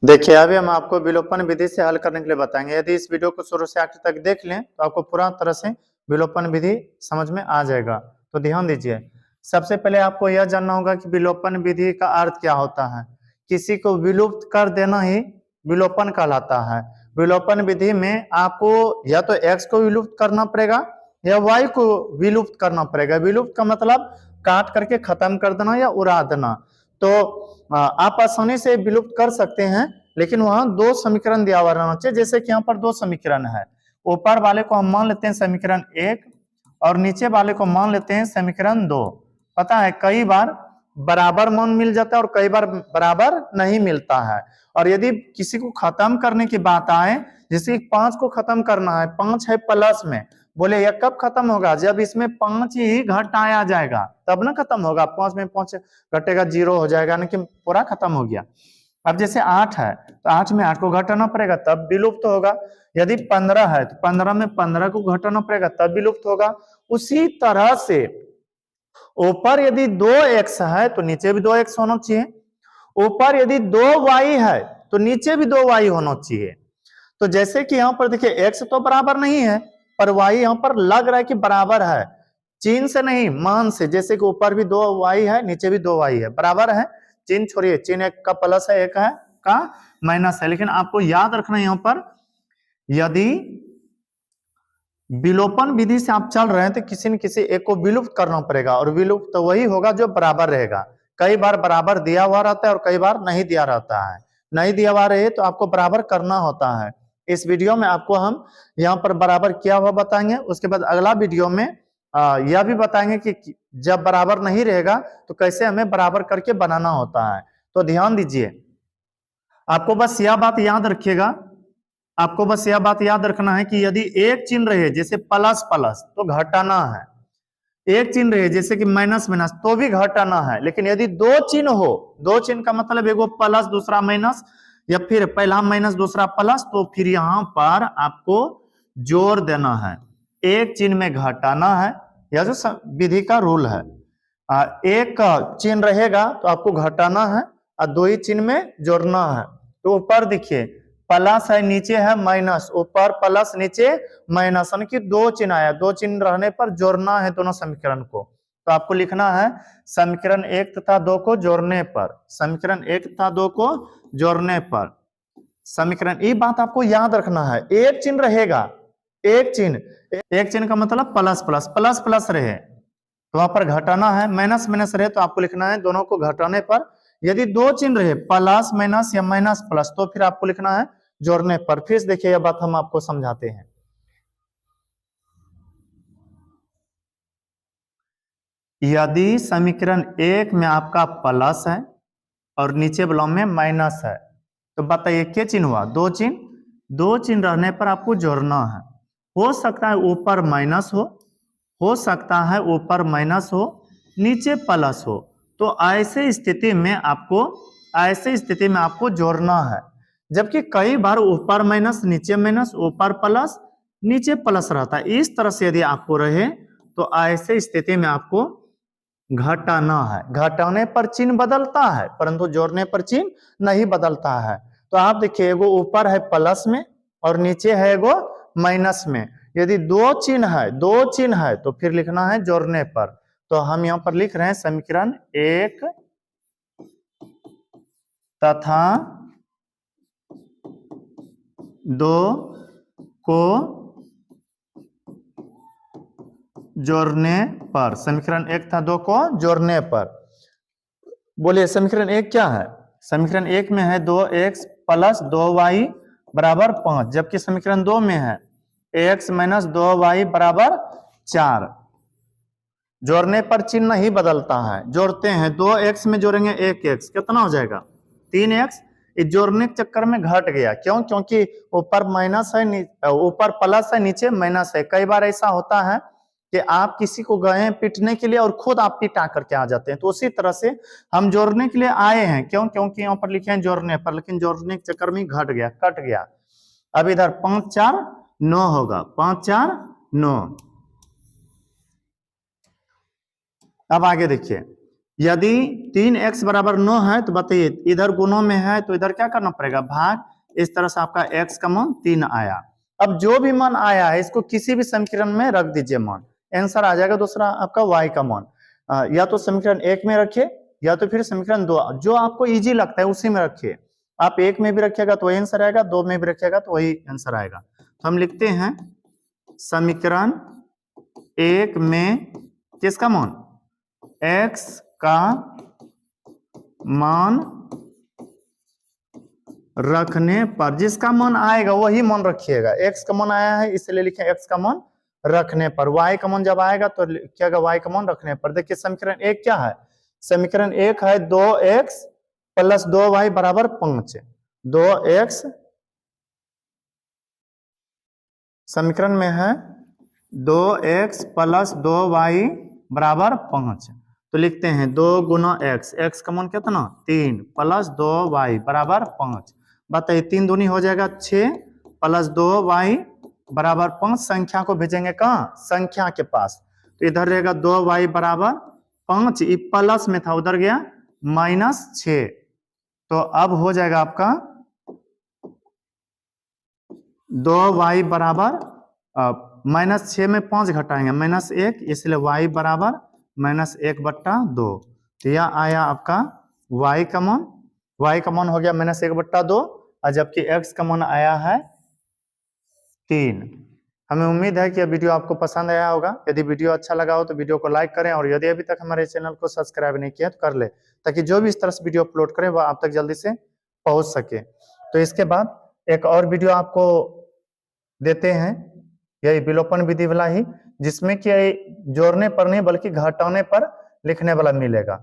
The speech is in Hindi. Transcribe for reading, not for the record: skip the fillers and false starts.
देखिए अभी हम आपको विलोपन विधि से हल करने के लिए बताएंगे। यदि इस वीडियो को शुरू से आखिर तक देख लें तो आपको पूरा तरह से विलोपन विधि समझ में आ जाएगा। तो ध्यान दीजिए, सबसे पहले आपको यह जानना होगा कि विलोपन विधि का अर्थ क्या होता है। किसी को विलुप्त कर देना ही विलोपन कहलाता है। विलोपन विधि में आपको या तो x को विलुप्त करना पड़ेगा या y को विलुप्त करना पड़ेगा। विलुप्त का मतलब काट करके खत्म कर देना या उड़ा देना। तो आप आसानी से विलुप्त कर सकते हैं, लेकिन वहां दो समीकरण दिया हुआ रहना चाहिए। जैसे कि यहाँ पर दो समीकरण है, ऊपर वाले को हम मान लेते हैं समीकरण 1 और नीचे वाले को मान लेते हैं समीकरण 2। पता है कई बार बराबर मान मिल जाता है और कई बार बराबर नहीं मिलता है। और यदि किसी को खत्म करने की बात आए, जैसे 5 को खत्म करना है, 5 है प्लस में, बोले यह कब खत्म होगा, जब इसमें 5 ही घटाया जाएगा तब ना खत्म होगा। 5 में 5 घटेगा 0 हो जाएगा, यानी कि पूरा खत्म हो गया। अब जैसे 8 है तो 8 में 8 को घटाना पड़ेगा तब विलुप्त होगा। यदि 15 है तो 15 में 15 को घटाना पड़ेगा तब विलुप्त होगा। उसी तरह से ऊपर यदि 2x है तो नीचे भी 2x होना चाहिए। ऊपर यदि 2y है तो नीचे भी 2y होना चाहिए। तो जैसे कि यहाँ पर देखिए x तो बराबर नहीं है, पर y यहाँ पर लग रहा है कि बराबर है, चिन्ह से नहीं मान से। जैसे कि ऊपर भी 2y है नीचे भी 2y है, बराबर है। चिन्ह छोड़िए, चिन्ह एक का प्लस है एक है का माइनस है। लेकिन आपको याद रखना यहाँ पर, यदि विलोपन विधि से आप चल रहे हैं तो किसी न किसी एक को विलुप्त करना पड़ेगा, और विलुप्त तो वही होगा जो बराबर रहेगा। कई बार बराबर दिया हुआ रहता है और कई बार नहीं दिया रहता है। नहीं दिया हुआ रहे तो आपको बराबर करना होता है। इस वीडियो में आपको हम यहाँ पर बराबर किया हुआ बताएंगे। उसके बाद अगला वीडियो में यह भी बताएंगे कि जब बराबर नहीं रहेगा तो कैसे हमें बराबर करके बनाना होता है। तो ध्यान दीजिए, आपको बस यह बात याद रखिएगा, आपको बस यह बात याद रखना है कि यदि एक चिन्ह रहे जैसे प्लस प्लस तो घटाना है, एक चिन्ह रहे जैसे कि माइनस माइनस तो भी घटाना है। लेकिन यदि दो चिन्ह हो, दो चिन्ह का मतलब एगो प्लस दूसरा माइनस, या फिर पहला माइनस दूसरा प्लस, तो फिर यहां पर आपको जोड़ देना है। एक चिन्ह में घटाना है, यह जो विधि का रूल है। एक चिन्ह रहेगा तो आपको घटाना है और दो ही चिन्ह में जोड़ना है। तो ऊपर देखिए प्लस है नीचे है माइनस, ऊपर प्लस नीचे माइनस, यानी कि दो चिन्ह आया, दो चिन्ह रहने पर जोड़ना है दोनों समीकरण को। तो आपको लिखना है समीकरण 1 तथा 2 को जोड़ने पर, समीकरण 1 तथा 2 को जोड़ने पर समीकरण, ये बात आपको याद रखना है। एक चिन्ह रहेगा, एक चिन्ह का मतलब प्लस प्लस प्लस प्लस रहे तो वहां पर घटाना है, माइनस माइनस रहे तो आपको लिखना है दोनों को घटाने पर। यदि दो चिन्ह रहे प्लस माइनस या माइनस प्लस तो फिर आपको लिखना है जोड़ने पर। फिर देखिए यह बात हम आपको समझाते हैं। यदि समीकरण 1 में आपका प्लस है और नीचे वाले में माइनस है तो बताइए क्या चिन्ह हुआ, दो चिन्ह, दो चिन्ह रहने पर आपको जोड़ना है। हो सकता है ऊपर माइनस हो सकता है ऊपर माइनस हो, नीचे प्लस हो। तो ऐसे स्थिति में आपको जोड़ना है। जबकि कई बार ऊपर माइनस नीचे माइनस, ऊपर प्लस नीचे प्लस रहता है। इस तरह से यदि आपको रहे तो ऐसे स्थिति में आपको घटाना है। घटाने पर चिन्ह बदलता है परंतु जोड़ने पर चिन्ह नहीं बदलता है। तो आप देखिए एगो ऊपर है प्लस में और नीचे है एगो माइनस में। यदि दो चिन्ह है तो फिर लिखना है जोड़ने पर। तो हम यहां पर लिख रहे हैं समीकरण 1 तथा 2 को जोड़ने पर, समीकरण 1 तथा 2 को जोड़ने पर। बोलिए समीकरण 1 क्या है, समीकरण 1 में है 2x प्लस 2y बराबर 5, जबकि समीकरण 2 में है x माइनस 2y बराबर 4। जोड़ने पर चिन्ह नहीं बदलता है। जोड़ते हैं 2x में जोड़ेंगे 1x, कितना हो जाएगा 3x। इस जोड़ने के चक्कर में घट गया, क्यों, क्योंकि ऊपर माइनस है, ऊपर प्लस है नीचे माइनस है। कई बार ऐसा होता है कि आप किसी को गए पीटने के लिए और खुद आप पिटा करके आ जाते हैं। तो उसी तरह से हम जोड़ने के लिए आए हैं, क्यों, क्योंकि यहाँ पर लिखे हैं जोड़ने पर, लेकिन जोड़ने के चक्कर में घट गया, कट गया। अब इधर 5 4 9 होगा, 5 4 9। अब आगे देखिए, यदि 3x बराबर 9 है तो बताइए इधर गुणों में है तो इधर क्या करना पड़ेगा भाग, इस तरह से आपका x का मान 3 आया। अब जो भी मान आया है इसको किसी भी समीकरण में रख दीजिए मान, आंसर आ जाएगा दूसरा आपका y का मान। या तो समीकरण 1 में रखिए या तो फिर समीकरण 2, जो आपको इजी लगता है उसी में रखिए। आप 1 में भी रखिएगा तो वही आंसर आएगा, 2 में भी रखिएगा तो वही आंसर आएगा। तो हम लिखते हैं समीकरण 1 में किसका मान, x का मान रखने पर, जिसका मान आएगा वही मान रखिएगा। x का मान आया है इसलिए लिखें x का मान रखने पर, y का मान जब आएगा तो क्या होगा, y का मान रखने पर। देखिए समीकरण 1 क्या है, समीकरण 1 है 2x प्लस 2y बराबर 5। 2x समीकरण में है 2x प्लस 2y बराबर 5, तो लिखते हैं 2 गुना x, x का मान कितना 3 प्लस 2y बराबर 5। बताइए 3 दूनी हो जाएगा 6 प्लस 2y बराबर 5। संख्या को भेजेंगे कहाँ, संख्या के पास, तो इधर रहेगा 2y बराबर 5, ये प्लस में था उधर गया -6, तो अब हो जाएगा आपका 2y बराबर -6 में 5 घटाएंगे -1, इसलिए y बराबर -1/2। तो यह आया आपका y का मान, y का मान हो गया -1/2, और जबकि x का मान आया है 3। हमें उम्मीद है कि यह वीडियो आपको पसंद आया होगा। यदि वीडियो अच्छा लगा हो तो वीडियो को लाइक करें, और यदि अभी तक हमारे चैनल को सब्सक्राइब नहीं किया तो कर ले, ताकि जो भी इस तरह से वीडियो अपलोड करें वह आप तक जल्दी से पहुंच सके। तो इसके बाद एक और वीडियो आपको देते हैं, यही विलोपन विधि वाला ही, जिसमें कि जोड़ने पर नहीं बल्कि घटाने पर लिखने वाला मिलेगा।